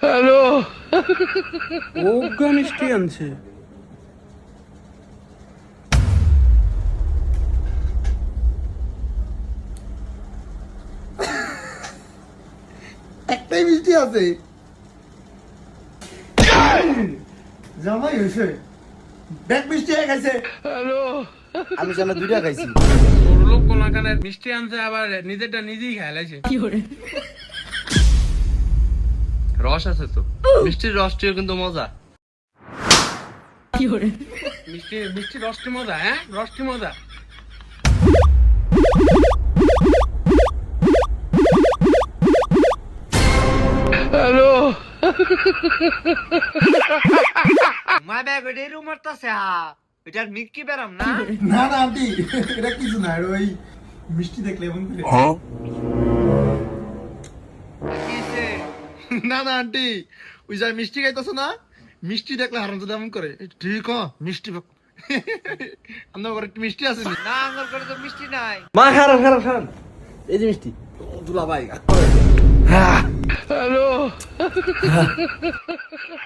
Hello, ওগা মিষ্টি আনছে। একটাই মিষ্টি আছে। জামাই হয়েছে ব্যাগ মিষ্টি হয়ে গেছে। হ্যালো। আমি জানা দুইটা খাইছি। বড় লোক কোনাখানে মিষ্টি আনছে, আবার নিজেরটা নিজেই খেলাইছে। রস আছে তো, মিষ্টির রসটিও কিন্তু মজা। মিষ্টি মিষ্টি রসটি মজা, হ্যাঁ রসটি মজা। হ্যালো, মা ব্যাগ ওইটা রুমার তাছে ওইটার মিক্কি বেরাম না। না না আন্টি, এটা কিছু না, ওই মিষ্টি দেখলে এমন করে। কিসে না না আন্টি, ওই যা মিষ্টি খাইতেছ না, মিষ্টি দেখলে হারাম যদি এমন করে। ঠিক মিষ্টি আপনার ঘরে একটু মিষ্টি আছে নি? না আঙ্গুর করে তো মিষ্টি নাই। মা খারাপ খারাপ খারাপ, এই যে মিষ্টি। দুলা ভাই হ্যালো,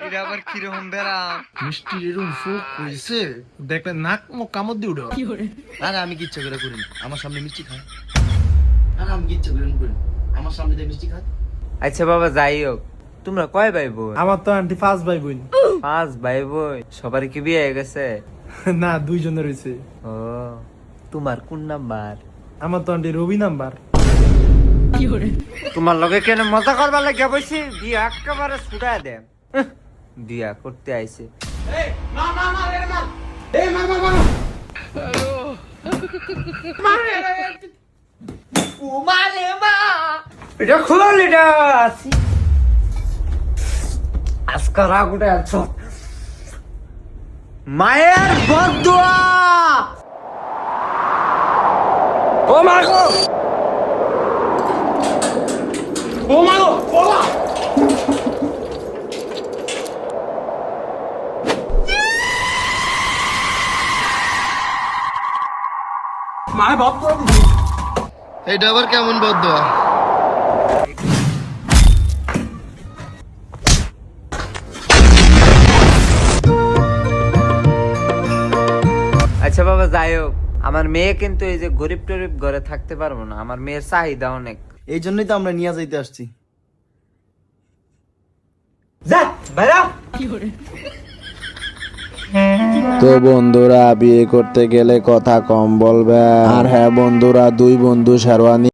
এটা আবার কিরকম বেরাম। মিষ্টি এরকম ফুক হয়েছে দেখলে নাক মুখ কামড় দিয়ে উঠে। আরে আমি কি ইচ্ছা করে করি না, আমার সামনে মিষ্টি খায়। আরে আমি কি ইচ্ছা করে করি না, আমার সামনে দিয়ে মিষ্টি খায়। আচ্ছা বাবা যাই হোক, তোমরা কয় ভাই বোন? আমার তো আন্টি 5 ভাই বোন। 5 ভাই বোন, সবার কি বিয়ে হয়ে গেছে? না, 2 জনের হয়েছে। ও, তোমার কোন নাম্বার? আমার তো আন্টি রবি নাম্বার। তোমার লগে কেন মজা করবার লাগে বসে বিয়া একেবারে ছুড়া দেন। বিয়া করতে আইছে। হ্যালো, এটা খোলা এটা আজকে রাগ উঠে আছ। মায়ের বদুয়া। ও মা গো, ও মা গো, ওলা মায় বাপ তো এইটা আবার কেমন বদদোয়া? আচ্ছা বাবা যাই হোক, আমার মেয়ে কিন্তু এই যে গরিব টরিব ঘরে থাকতে পারবো না, আমার মেয়ের চাহিদা অনেক। এই জন্যই তো আমরা নিয়ে যাইতে আসছি। যা বাইরা। তো বন্ধুরা, বিয়ে করতে গেলে কথা কম বলবে। আর হ্যাঁ বন্ধুরা, 2 বন্ধু শেরওয়ানি